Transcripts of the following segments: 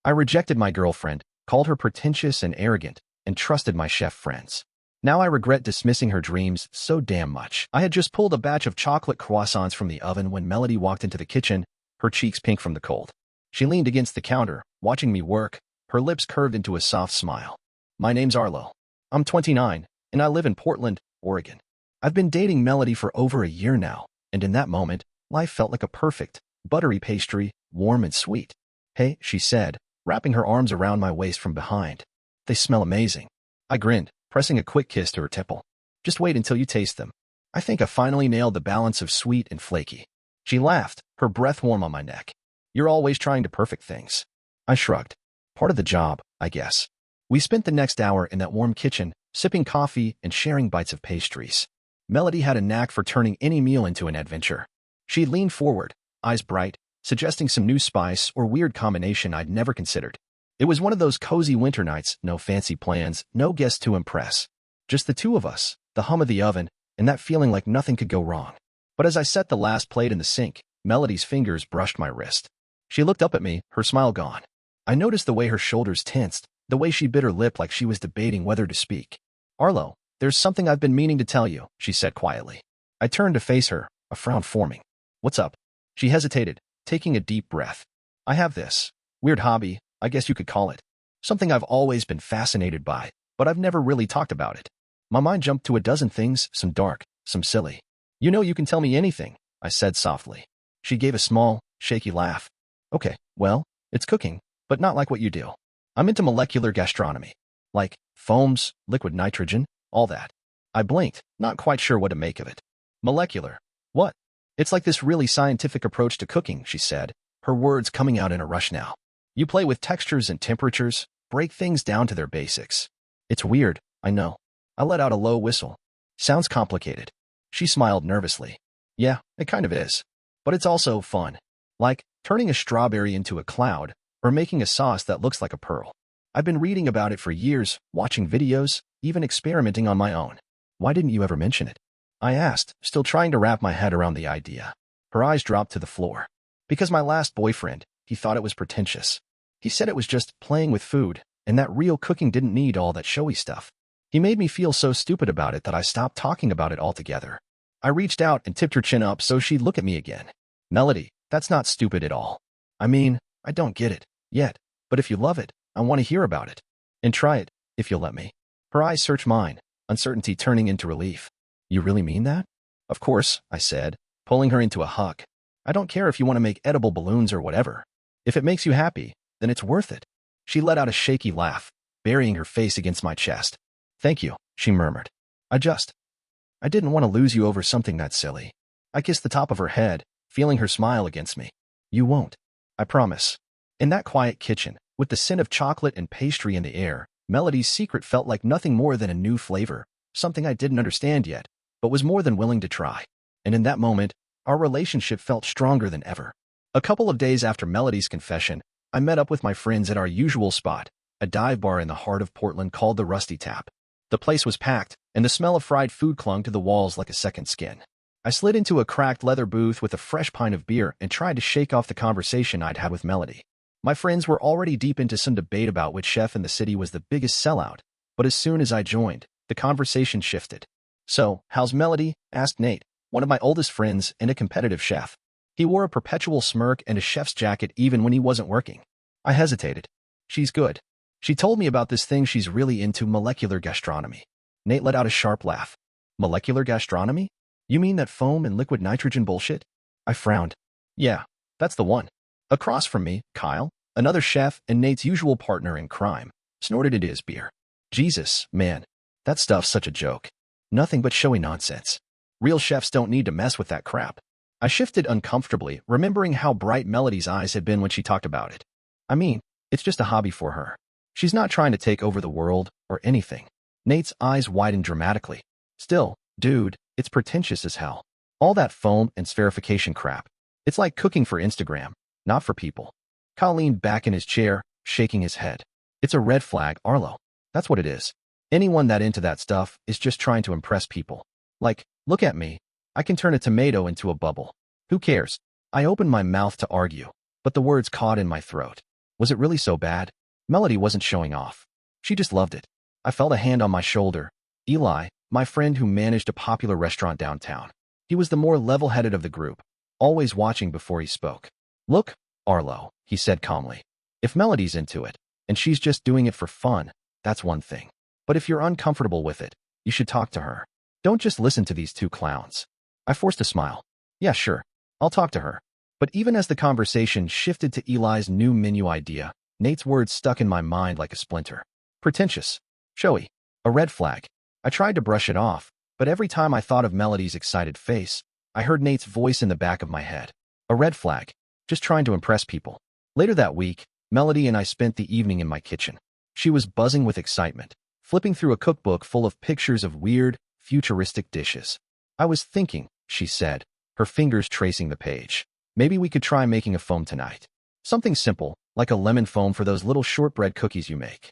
I rejected my girlfriend, called her pretentious and arrogant, and trusted my chef friends. Now I regret dismissing her dreams so damn much. I had just pulled a batch of chocolate croissants from the oven when Melody walked into the kitchen, her cheeks pink from the cold. She leaned against the counter, watching me work, her lips curved into a soft smile. My name's Arlo. I'm 29, and I live in Portland, Oregon. I've been dating Melody for over a year now, and in that moment, life felt like a perfect, buttery pastry, warm and sweet. Hey, she said, wrapping her arms around my waist from behind. They smell amazing. I grinned, pressing a quick kiss to her temple. Just wait until you taste them. I think I finally nailed the balance of sweet and flaky. She laughed, her breath warm on my neck. You're always trying to perfect things. I shrugged. Part of the job, I guess. We spent the next hour in that warm kitchen, sipping coffee and sharing bites of pastries. Melody had a knack for turning any meal into an adventure. She leaned forward, eyes bright, suggesting some new spice or weird combination I'd never considered. It was one of those cozy winter nights, no fancy plans, no guests to impress. Just the two of us, the hum of the oven, and that feeling like nothing could go wrong. But as I set the last plate in the sink, Melody's fingers brushed my wrist. She looked up at me, her smile gone. I noticed the way her shoulders tensed, the way she bit her lip like she was debating whether to speak. Arlo, there's something I've been meaning to tell you, she said quietly. I turned to face her, a frown forming. What's up? She hesitated, taking a deep breath. I have this weird hobby, I guess you could call it. Something I've always been fascinated by, but I've never really talked about it. My mind jumped to a dozen things, some dark, some silly. You know you can tell me anything, I said softly. She gave a small, shaky laugh. Okay, well, it's cooking, but not like what you do. I'm into molecular gastronomy. Like foams, liquid nitrogen, all that. I blinked, not quite sure what to make of it. Molecular. What? It's like this really scientific approach to cooking, she said, her words coming out in a rush now. You play with textures and temperatures, break things down to their basics. It's weird, I know. I let out a low whistle. Sounds complicated. She smiled nervously. Yeah, it kind of is. But it's also fun. Like turning a strawberry into a cloud, or making a sauce that looks like a pearl. I've been reading about it for years, watching videos, even experimenting on my own. Why didn't you ever mention it? I asked, still trying to wrap my head around the idea. Her eyes dropped to the floor. Because my last boyfriend, he thought it was pretentious. He said it was just playing with food, and that real cooking didn't need all that showy stuff. He made me feel so stupid about it that I stopped talking about it altogether. I reached out and tipped her chin up so she'd look at me again. Melody, that's not stupid at all. I mean, I don't get it, yet, but if you love it, I want to hear about it. And try it, if you'll let me. Her eyes searched mine, uncertainty turning into relief. You really mean that? Of course, I said, pulling her into a hug. I don't care if you want to make edible balloons or whatever. If it makes you happy, then it's worth it. She let out a shaky laugh, burying her face against my chest. Thank you, she murmured. I didn't want to lose you over something that silly. I kissed the top of her head, feeling her smile against me. You won't. I promise. In that quiet kitchen, with the scent of chocolate and pastry in the air, Melody's secret felt like nothing more than a new flavor, something I didn't understand yet, but was more than willing to try. And in that moment, our relationship felt stronger than ever. A couple of days after Melody's confession, I met up with my friends at our usual spot, a dive bar in the heart of Portland called the Rusty Tap. The place was packed, and the smell of fried food clung to the walls like a second skin. I slid into a cracked leather booth with a fresh pint of beer and tried to shake off the conversation I'd had with Melody. My friends were already deep into some debate about which chef in the city was the biggest sellout, but as soon as I joined, the conversation shifted. So, how's Melody? Asked Nate, one of my oldest friends and a competitive chef. He wore a perpetual smirk and a chef's jacket even when he wasn't working. I hesitated. She's good. She told me about this thing she's really into, molecular gastronomy. Nate let out a sharp laugh. Molecular gastronomy? You mean that foam and liquid nitrogen bullshit? I frowned. Yeah, that's the one. Across from me, Kyle, another chef and Nate's usual partner in crime, snorted into his beer. Jesus, man, that stuff's such a joke. Nothing but showy nonsense. Real chefs don't need to mess with that crap. I shifted uncomfortably, remembering how bright Melody's eyes had been when she talked about it. I mean, it's just a hobby for her. She's not trying to take over the world or anything. Nate's eyes widened dramatically. Still, dude, it's pretentious as hell. All that foam and spherification crap. It's like cooking for Instagram, not for people. Kyle leaned back in his chair, shaking his head. It's a red flag, Arlo. That's what it is. Anyone that into that stuff is just trying to impress people. Like, look at me. I can turn a tomato into a bubble. Who cares? I opened my mouth to argue, but the words caught in my throat. Was it really so bad? Melody wasn't showing off. She just loved it. I felt a hand on my shoulder. Eli, my friend who managed a popular restaurant downtown. He was the more level-headed of the group, always watching before he spoke. Look, Arlo, he said calmly. If Melody's into it, and she's just doing it for fun, that's one thing. But if you're uncomfortable with it, you should talk to her. Don't just listen to these two clowns. I forced a smile. Yeah, sure. I'll talk to her. But even as the conversation shifted to Eli's new menu idea, Nate's words stuck in my mind like a splinter. Pretentious. Showy. A red flag. I tried to brush it off, but every time I thought of Melody's excited face, I heard Nate's voice in the back of my head. A red flag. Just trying to impress people. Later that week, Melody and I spent the evening in my kitchen. She was buzzing with excitement, flipping through a cookbook full of pictures of weird, futuristic dishes. I was thinking, she said, her fingers tracing the page. Maybe we could try making a foam tonight. Something simple, like a lemon foam for those little shortbread cookies you make.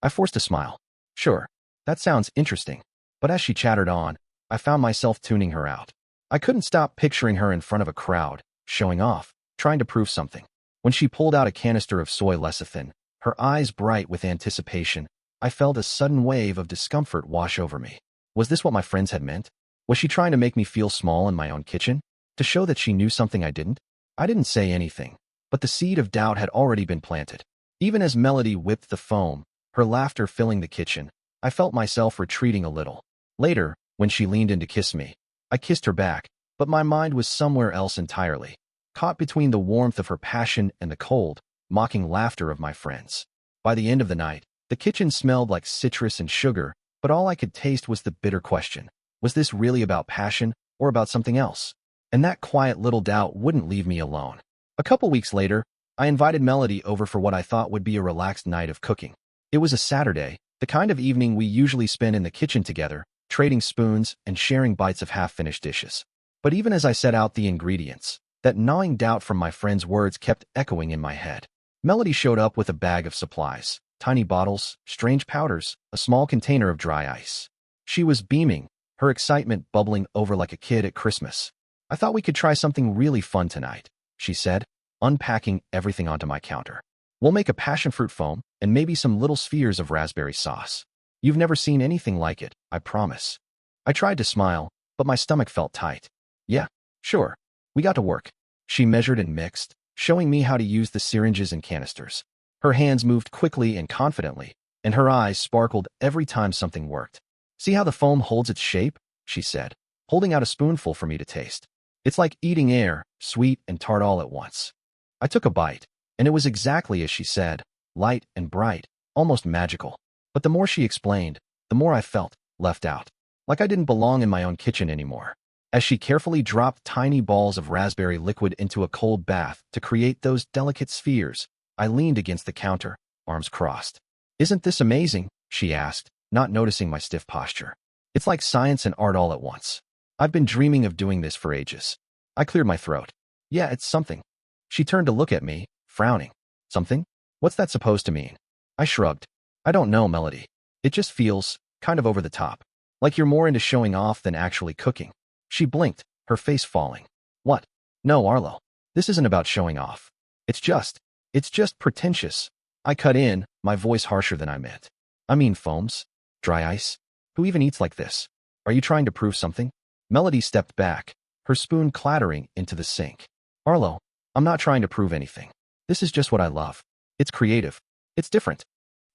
I forced a smile. Sure, that sounds interesting. But as she chattered on, I found myself tuning her out. I couldn't stop picturing her in front of a crowd, showing off, trying to prove something. When she pulled out a canister of soy lecithin, her eyes bright with anticipation, I felt a sudden wave of discomfort wash over me. Was this what my friends had meant? Was she trying to make me feel small in my own kitchen? To show that she knew something I didn't? I didn't say anything, but the seed of doubt had already been planted. Even as Melody whipped the foam, her laughter filling the kitchen, I felt myself retreating a little. Later, when she leaned in to kiss me, I kissed her back, but my mind was somewhere else entirely, caught between the warmth of her passion and the cold, mocking laughter of my friends. By the end of the night, the kitchen smelled like citrus and sugar, but all I could taste was the bitter question. Was this really about passion, or about something else? And that quiet little doubt wouldn't leave me alone. A couple weeks later, I invited Melody over for what I thought would be a relaxed night of cooking. It was a Saturday, the kind of evening we usually spend in the kitchen together, trading spoons and sharing bites of half-finished dishes. But even as I set out the ingredients, that gnawing doubt from my friend's words kept echoing in my head. Melody showed up with a bag of supplies, tiny bottles, strange powders, a small container of dry ice. She was beaming, her excitement bubbling over like a kid at Christmas. I thought we could try something really fun tonight, she said, unpacking everything onto my counter. We'll make a passion fruit foam and maybe some little spheres of raspberry sauce. You've never seen anything like it, I promise. I tried to smile, but my stomach felt tight. Yeah, sure. We got to work. She measured and mixed, showing me how to use the syringes and canisters. Her hands moved quickly and confidently, and her eyes sparkled every time something worked. See how the foam holds its shape? She said, holding out a spoonful for me to taste. It's like eating air, sweet and tart all at once. I took a bite, and it was exactly as she said, light and bright, almost magical. But the more she explained, the more I felt left out, like I didn't belong in my own kitchen anymore. As she carefully dropped tiny balls of raspberry liquid into a cold bath to create those delicate spheres, I leaned against the counter, arms crossed. Isn't this amazing? She asked, not noticing my stiff posture. It's like science and art all at once. I've been dreaming of doing this for ages. I cleared my throat. Yeah, it's something. She turned to look at me, frowning. Something? What's that supposed to mean? I shrugged. I don't know, Melody. It just feels kind of over the top. Like you're more into showing off than actually cooking. She blinked, her face falling. What? No, Arlo. This isn't about showing off. It's just pretentious. I cut in, my voice harsher than I meant. I mean foams. Dry ice. Who even eats like this? Are you trying to prove something? Melody stepped back, her spoon clattering into the sink. Arlo, I'm not trying to prove anything. This is just what I love. It's creative. It's different.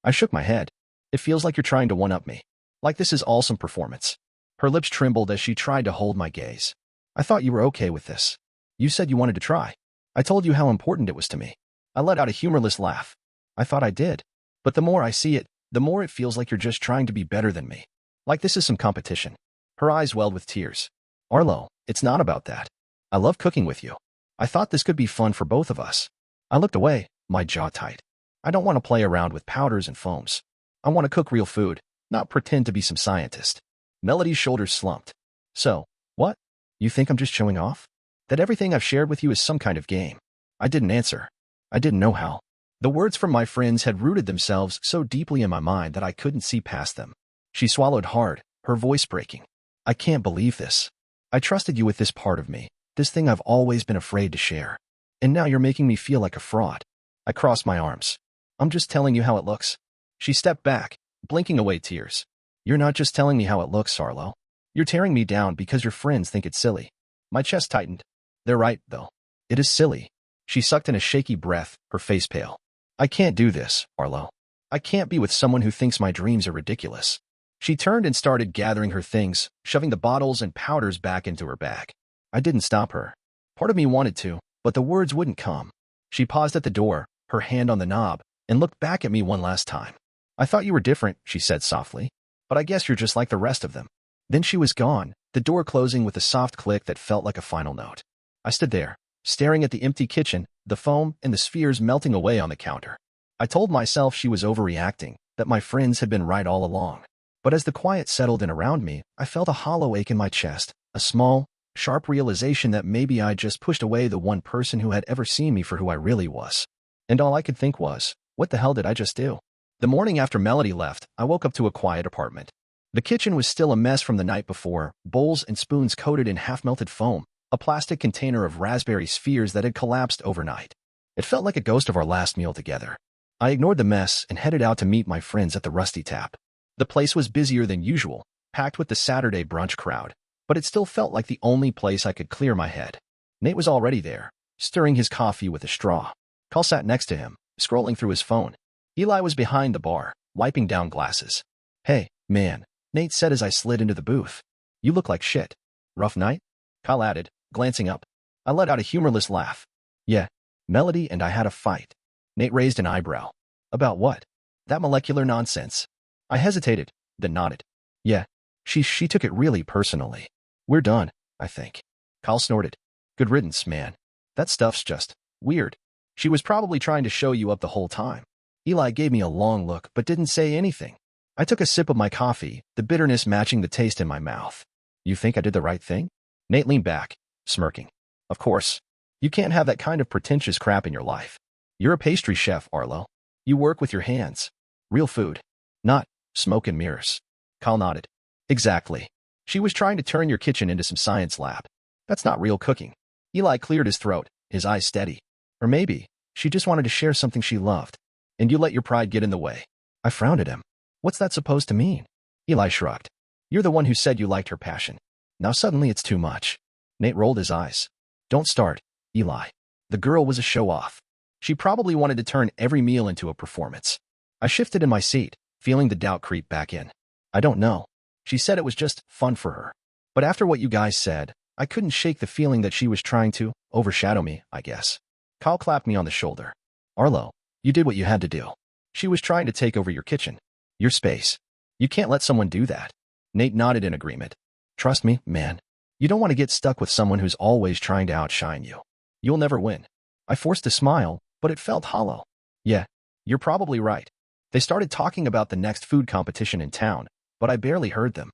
I shook my head. It feels like you're trying to one-up me. Like this is all some performance. Her lips trembled as she tried to hold my gaze. I thought you were okay with this. You said you wanted to try. I told you how important it was to me. I let out a humorless laugh. I thought I did. But the more I see it, the more it feels like you're just trying to be better than me. Like this is some competition. Her eyes welled with tears. Arlo, it's not about that. I love cooking with you. I thought this could be fun for both of us. I looked away, my jaw tight. I don't want to play around with powders and foams. I want to cook real food, not pretend to be some scientist. Melody's shoulders slumped. So, what? You think I'm just showing off? That everything I've shared with you is some kind of game? I didn't answer. I didn't know how. The words from my friends had rooted themselves so deeply in my mind that I couldn't see past them. She swallowed hard, her voice breaking. I can't believe this. I trusted you with this part of me, this thing I've always been afraid to share. And now you're making me feel like a fraud. I crossed my arms. I'm just telling you how it looks. She stepped back, blinking away tears. You're not just telling me how it looks, Arlo. You're tearing me down because your friends think it's silly. My chest tightened. They're right, though. It is silly. She sucked in a shaky breath, her face pale. I can't do this, Arlo. I can't be with someone who thinks my dreams are ridiculous. She turned and started gathering her things, shoving the bottles and powders back into her bag. I didn't stop her. Part of me wanted to, but the words wouldn't come. She paused at the door, her hand on the knob, and looked back at me one last time. I thought you were different, she said softly. But I guess you're just like the rest of them. Then she was gone, the door closing with a soft click that felt like a final note. I stood there, staring at the empty kitchen, the foam and the spheres melting away on the counter. I told myself she was overreacting, that my friends had been right all along. But as the quiet settled in around me, I felt a hollow ache in my chest, a small, sharp realization that maybe I'd just pushed away the one person who had ever seen me for who I really was. And all I could think was, what the hell did I just do? The morning after Melody left, I woke up to a quiet apartment. The kitchen was still a mess from the night before, bowls and spoons coated in half-melted foam, a plastic container of raspberry spheres that had collapsed overnight. It felt like a ghost of our last meal together. I ignored the mess and headed out to meet my friends at the Rusty Tap. The place was busier than usual, packed with the Saturday brunch crowd, but it still felt like the only place I could clear my head. Nate was already there, stirring his coffee with a straw. Carl sat next to him, scrolling through his phone. Eli was behind the bar, wiping down glasses. Hey, man, Nate said as I slid into the booth. You look like shit. Rough night? Kyle added, glancing up. I let out a humorless laugh. Yeah, Melody and I had a fight. Nate raised an eyebrow. About what? That molecular nonsense. I hesitated, then nodded. Yeah, she took it really personally. We're done, I think. Kyle snorted. Good riddance, man. That stuff's just weird. She was probably trying to show you up the whole time. Eli gave me a long look but didn't say anything. I took a sip of my coffee, the bitterness matching the taste in my mouth. You think I did the right thing? Nate leaned back, smirking. Of course. You can't have that kind of pretentious crap in your life. You're a pastry chef, Arlo. You work with your hands. Real food. Not smoke and mirrors. Kyle nodded. Exactly. She was trying to turn your kitchen into some science lab. That's not real cooking. Eli cleared his throat, his eyes steady. Or maybe, she just wanted to share something she loved. And you let your pride get in the way. I frowned at him. What's that supposed to mean? Eli shrugged. You're the one who said you liked her passion. Now suddenly it's too much. Nate rolled his eyes. Don't start, Eli. The girl was a show-off. She probably wanted to turn every meal into a performance. I shifted in my seat, feeling the doubt creep back in. I don't know. She said it was just fun for her. But after what you guys said, I couldn't shake the feeling that she was trying to overshadow me, I guess. Kyle clapped me on the shoulder. Arlo, you did what you had to do. She was trying to take over your kitchen. Your space. You can't let someone do that. Nate nodded in agreement. Trust me, man. You don't want to get stuck with someone who's always trying to outshine you. You'll never win. I forced a smile, but it felt hollow. Yeah, you're probably right. They started talking about the next food competition in town, but I barely heard them.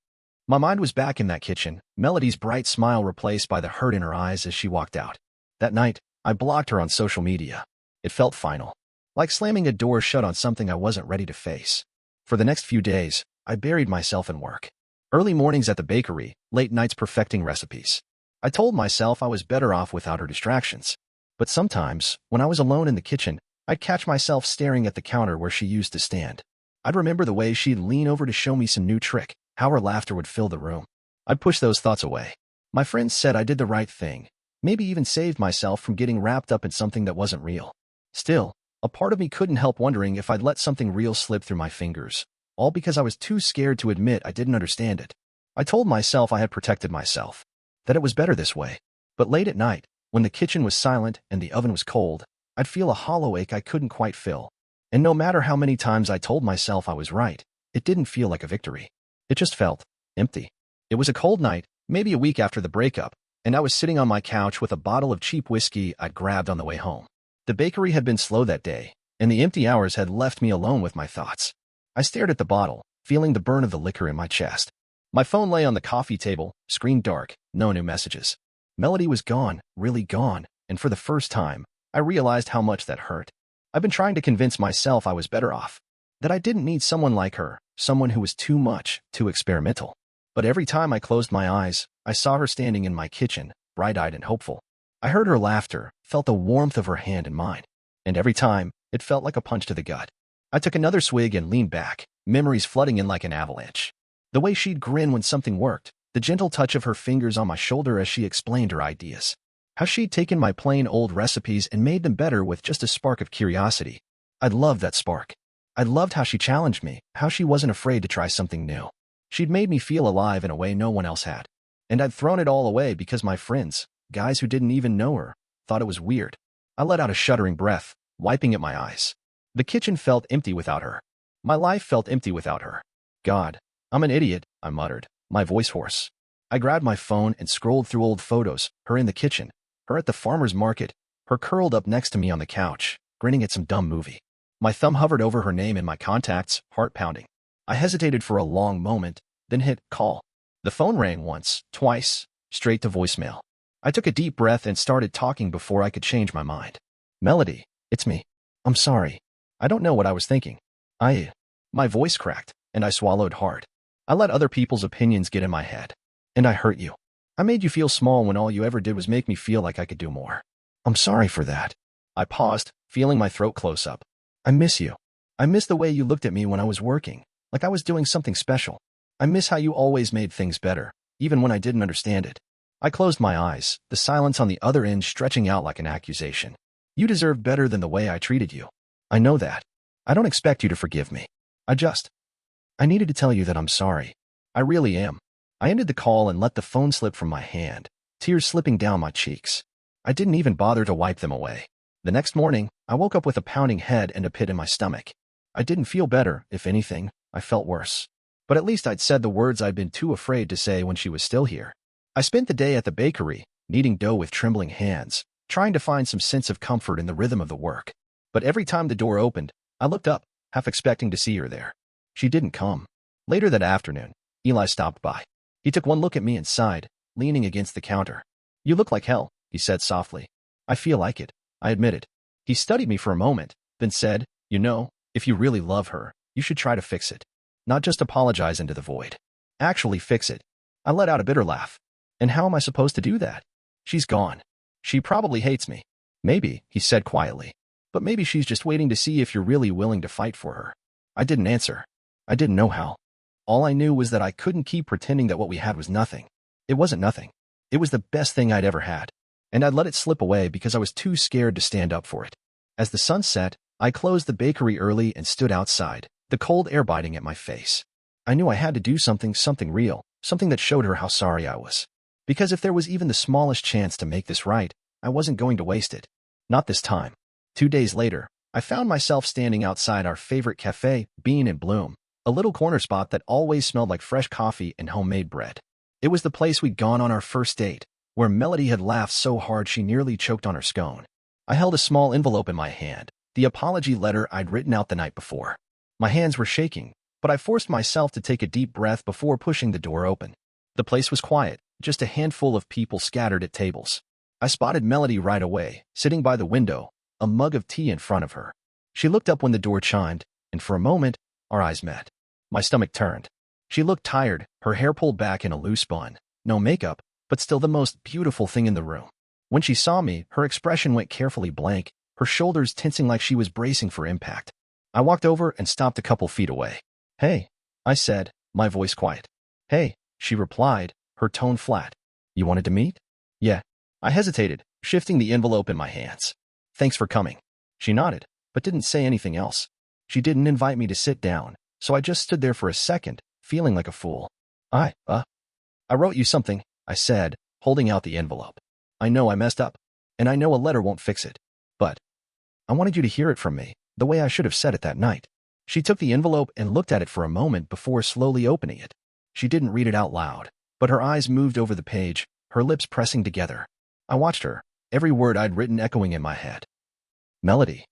My mind was back in that kitchen, Melody's bright smile replaced by the hurt in her eyes as she walked out. That night, I blocked her on social media. It felt final. Like slamming a door shut on something I wasn't ready to face. For the next few days, I buried myself in work. Early mornings at the bakery, late nights perfecting recipes. I told myself I was better off without her distractions. But sometimes, when I was alone in the kitchen, I'd catch myself staring at the counter where she used to stand. I'd remember the way she'd lean over to show me some new trick, how her laughter would fill the room. I'd push those thoughts away. My friends said I did the right thing, maybe even saved myself from getting wrapped up in something that wasn't real. Still, a part of me couldn't help wondering if I'd let something real slip through my fingers, all because I was too scared to admit I didn't understand it. I told myself I had protected myself, that it was better this way. But late at night, when the kitchen was silent and the oven was cold, I'd feel a hollow ache I couldn't quite fill. And no matter how many times I told myself I was right, it didn't feel like a victory. It just felt empty. It was a cold night, maybe a week after the breakup, and I was sitting on my couch with a bottle of cheap whiskey I'd grabbed on the way home. The bakery had been slow that day, and the empty hours had left me alone with my thoughts. I stared at the bottle, feeling the burn of the liquor in my chest. My phone lay on the coffee table, screen dark, no new messages. Melody was gone, really gone, and for the first time, I realized how much that hurt. I've been trying to convince myself I was better off, that I didn't need someone like her, someone who was too much, too experimental. But every time I closed my eyes, I saw her standing in my kitchen, bright-eyed and hopeful. I heard her laughter, felt the warmth of her hand in mine. And every time, It felt like a punch to the gut. I took another swig and leaned back, memories flooding in like an avalanche. The way she'd grin when something worked, the gentle touch of her fingers on my shoulder as she explained her ideas. How she'd taken my plain old recipes and made them better with just a spark of curiosity. I loved that spark. I loved how she challenged me, how she wasn't afraid to try something new. She'd made me feel alive in a way no one else had. And I'd thrown it all away because my friends, guys who didn't even know her, thought it was weird. I let out a shuddering breath, wiping at my eyes. The kitchen felt empty without her. My life felt empty without her. God, I'm an idiot, I muttered, my voice hoarse. I grabbed my phone and scrolled through old photos, her in the kitchen, her at the farmer's market, her curled up next to me on the couch, grinning at some dumb movie. My thumb hovered over her name in my contacts, heart pounding. I hesitated for a long moment, then hit call. The phone rang once, twice, straight to voicemail. I took a deep breath and started talking before I could change my mind. Melody, it's me. I'm sorry. I don't know what I was thinking. My voice cracked, and I swallowed hard. I let other people's opinions get in my head. And I hurt you. I made you feel small when all you ever did was make me feel like I could do more. I'm sorry for that. I paused, feeling my throat close up. I miss you. I miss the way you looked at me when I was working, like I was doing something special. I miss how you always made things better, even when I didn't understand it. I closed my eyes, the silence on the other end stretching out like an accusation. You deserve better than the way I treated you. I know that. I don't expect you to forgive me. I needed to tell you that I'm sorry. I really am. I ended the call and let the phone slip from my hand, tears slipping down my cheeks. I didn't even bother to wipe them away. The next morning, I woke up with a pounding head and a pit in my stomach. I didn't feel better, if anything, I felt worse. But at least I'd said the words I'd been too afraid to say when she was still here. I spent the day at the bakery, kneading dough with trembling hands, trying to find some sense of comfort in the rhythm of the work. But every time the door opened, I looked up, half expecting to see her there. She didn't come. Later that afternoon, Eli stopped by. He took one look at me and sighed, leaning against the counter. You look like hell, he said softly. I feel like it, I admitted. He studied me for a moment, then said, you know, if you really love her, you should try to fix it. Not just apologize into the void. Actually fix it. I let out a bitter laugh. And how am I supposed to do that? She's gone. She probably hates me. Maybe, he said quietly. But maybe she's just waiting to see if you're really willing to fight for her. I didn't answer. I didn't know how. All I knew was that I couldn't keep pretending that what we had was nothing. It wasn't nothing. It was the best thing I'd ever had. And I'd let it slip away because I was too scared to stand up for it. As the sun set, I closed the bakery early and stood outside, the cold air biting at my face. I knew I had to do something real, something that showed her how sorry I was. Because if there was even the smallest chance to make this right, I wasn't going to waste it. Not this time. 2 days later, I found myself standing outside our favorite cafe, Bean and Bloom, a little corner spot that always smelled like fresh coffee and homemade bread. It was the place we'd gone on our first date, where Melody had laughed so hard she nearly choked on her scone. I held a small envelope in my hand, the apology letter I'd written out the night before. My hands were shaking, but I forced myself to take a deep breath before pushing the door open. The place was quiet, just a handful of people scattered at tables. I spotted Melody right away, sitting by the window, a mug of tea in front of her. She looked up when the door chimed, and for a moment, our eyes met. My stomach turned. She looked tired, her hair pulled back in a loose bun. No makeup, but still the most beautiful thing in the room. When she saw me, her expression went carefully blank, her shoulders tensing like she was bracing for impact. I walked over and stopped a couple feet away. Hey, I said, my voice quiet. Hey, she replied, her tone flat. You wanted to meet? Yeah. I hesitated, shifting the envelope in my hands. Thanks for coming. She nodded, but didn't say anything else. She didn't invite me to sit down, so I just stood there for a second, feeling like a fool. I wrote you something, I said, holding out the envelope. I know I messed up, and I know a letter won't fix it. But I wanted you to hear it from me, the way I should have said it that night. She took the envelope and looked at it for a moment before slowly opening it. She didn't read it out loud, but her eyes moved over the page, her lips pressing together. I watched her, every word I'd written echoing in my head. Melody,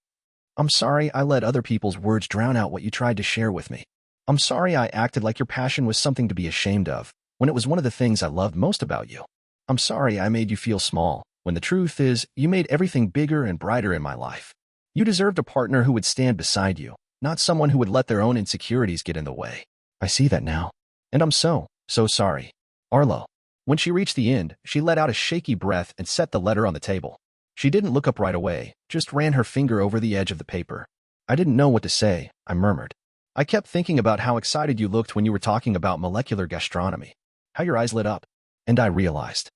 I'm sorry I let other people's words drown out what you tried to share with me. I'm sorry I acted like your passion was something to be ashamed of, when it was one of the things I loved most about you. I'm sorry I made you feel small, when the truth is, you made everything bigger and brighter in my life. You deserved a partner who would stand beside you, not someone who would let their own insecurities get in the way. I see that now. And I'm so sorry. Arlo. When she reached the end, she let out a shaky breath and set the letter on the table. She didn't look up right away, just ran her finger over the edge of the paper. I didn't know what to say, I murmured. I kept thinking about how excited you looked when you were talking about molecular gastronomy, how your eyes lit up, and I realized.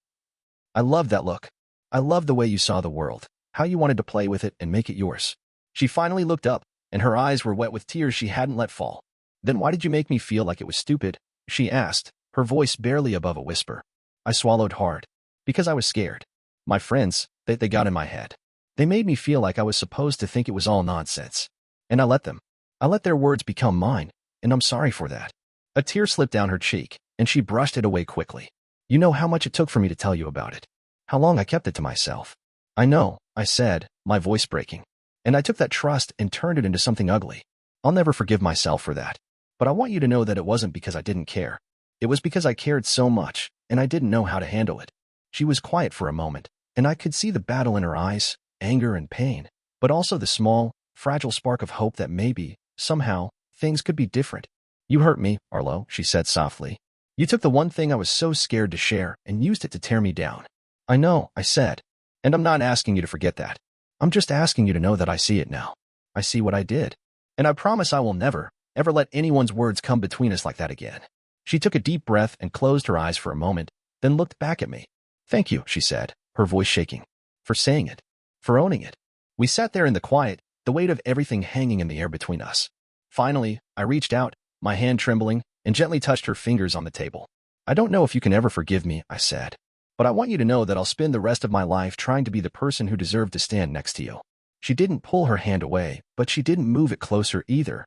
I loved that look. I loved the way you saw the world, how you wanted to play with it and make it yours. She finally looked up, and her eyes were wet with tears she hadn't let fall. Then why did you make me feel like it was stupid? She asked, her voice barely above a whisper. I swallowed hard. Because I was scared. My friends, they got in my head. They made me feel like I was supposed to think it was all nonsense. And I let them. I let their words become mine, and I'm sorry for that. A tear slipped down her cheek, and she brushed it away quickly. You know how much it took for me to tell you about it. How long I kept it to myself. I know, I said, my voice breaking. And I took that trust and turned it into something ugly. I'll never forgive myself for that. But I want you to know that it wasn't because I didn't care. It was because I cared so much, and I didn't know how to handle it. She was quiet for a moment, and I could see the battle in her eyes, anger and pain, but also the small, fragile spark of hope that maybe, somehow, things could be different. You hurt me, Arlo, she said softly. You took the one thing I was so scared to share and used it to tear me down. I know, I said. And I'm not asking you to forget that. I'm just asking you to know that I see it now. I see what I did. And I promise I will never, ever let anyone's words come between us like that again. She took a deep breath and closed her eyes for a moment, then looked back at me. Thank you, she said, her voice shaking. For saying it. For owning it. We sat there in the quiet, the weight of everything hanging in the air between us. Finally, I reached out, my hand trembling, and gently touched her fingers on the table. I don't know if you can ever forgive me, I said. But I want you to know that I'll spend the rest of my life trying to be the person who deserved to stand next to you. She didn't pull her hand away, but she didn't move it closer either.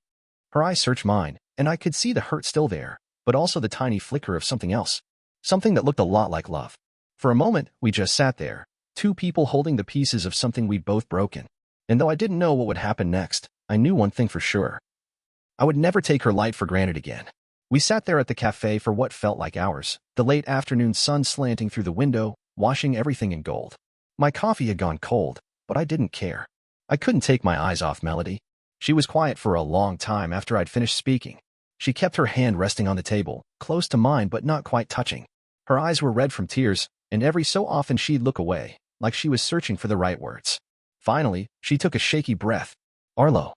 Her eyes searched mine, and I could see the hurt still there, but also the tiny flicker of something else. Something that looked a lot like love. For a moment, we just sat there, two people holding the pieces of something we'd both broken. And though I didn't know what would happen next, I knew one thing for sure. I would never take her light for granted again. We sat there at the cafe for what felt like hours, the late afternoon sun slanting through the window, washing everything in gold. My coffee had gone cold, but I didn't care. I couldn't take my eyes off Melody. She was quiet for a long time after I'd finished speaking. She kept her hand resting on the table, close to mine but not quite touching. Her eyes were red from tears, and every so often she'd look away, like she was searching for the right words. Finally, she took a shaky breath. Arlo,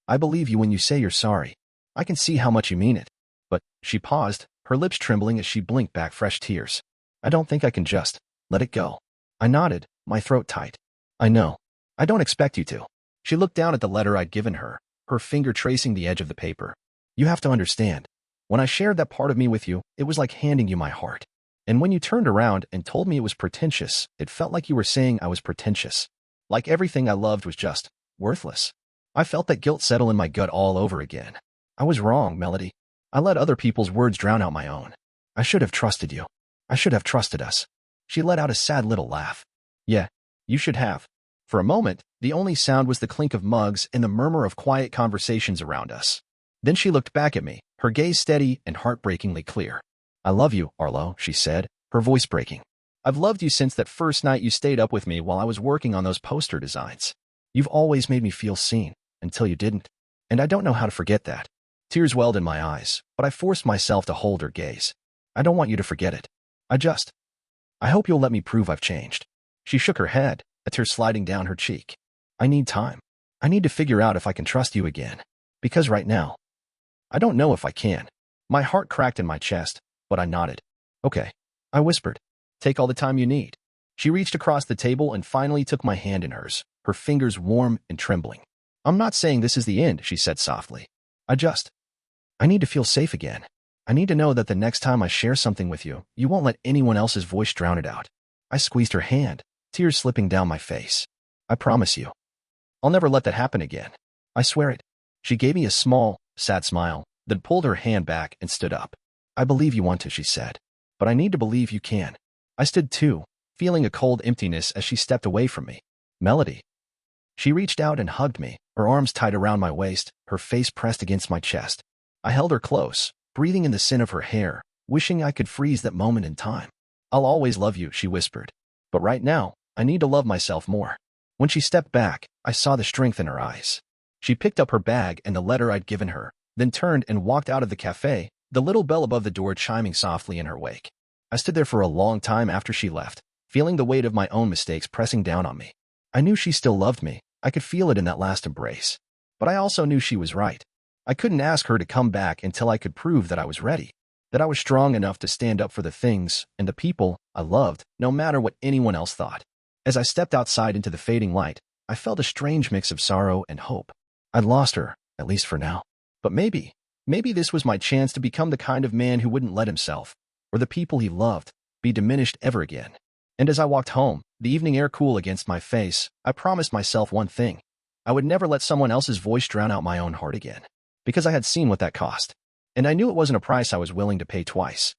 I believe you when you say you're sorry. I can see how much you mean it. But, she paused, her lips trembling as she blinked back fresh tears. I don't think I can just let it go. I nodded, my throat tight. I know. I don't expect you to. She looked down at the letter I'd given her, her finger tracing the edge of the paper. You have to understand. When I shared that part of me with you, it was like handing you my heart. And when you turned around and told me it was pretentious, it felt like you were saying I was pretentious. Like everything I loved was just worthless. I felt that guilt settle in my gut all over again. I was wrong, Melody. I let other people's words drown out my own. I should have trusted you. I should have trusted us. She let out a sad little laugh. Yeah, you should have. For a moment, the only sound was the clink of mugs and the murmur of quiet conversations around us. Then she looked back at me, her gaze steady and heartbreakingly clear. I love you, Arlo, she said, her voice breaking. I've loved you since that first night you stayed up with me while I was working on those poster designs. You've always made me feel seen, until you didn't. And I don't know how to forget that. Tears welled in my eyes, but I forced myself to hold her gaze. I don't want you to forget it. I hope you'll let me prove I've changed. She shook her head, a tear sliding down her cheek. I need time. I need to figure out if I can trust you again. Because right now, I don't know if I can. My heart cracked in my chest, but I nodded. Okay, I whispered. Take all the time you need. She reached across the table and finally took my hand in hers, her fingers warm and trembling. I'm not saying this is the end, she said softly. I need to feel safe again. I need to know that the next time I share something with you, you won't let anyone else's voice drown it out. I squeezed her hand, tears slipping down my face. I promise you. I'll never let that happen again. I swear it. She gave me a small, sad smile, then pulled her hand back and stood up. I believe you want to, she said. But I need to believe you can. I stood too, feeling a cold emptiness as she stepped away from me. Melody. She reached out and hugged me, her arms tight around my waist, her face pressed against my chest. I held her close, breathing in the scent of her hair, wishing I could freeze that moment in time. I'll always love you, she whispered. But right now, I need to love myself more. When she stepped back, I saw the strength in her eyes. She picked up her bag and the letter I'd given her, then turned and walked out of the cafe, the little bell above the door chiming softly in her wake. I stood there for a long time after she left, feeling the weight of my own mistakes pressing down on me. I knew she still loved me. I could feel it in that last embrace. But I also knew she was right. I couldn't ask her to come back until I could prove that I was ready, that I was strong enough to stand up for the things and the people I loved, no matter what anyone else thought. As I stepped outside into the fading light, I felt a strange mix of sorrow and hope. I'd lost her, at least for now. But maybe this was my chance to become the kind of man who wouldn't let himself, or the people he loved, be diminished ever again. And as I walked home, the evening air cool against my face, I promised myself one thing. I would never let someone else's voice drown out my own heart again. Because I had seen what that cost. And I knew it wasn't a price I was willing to pay twice.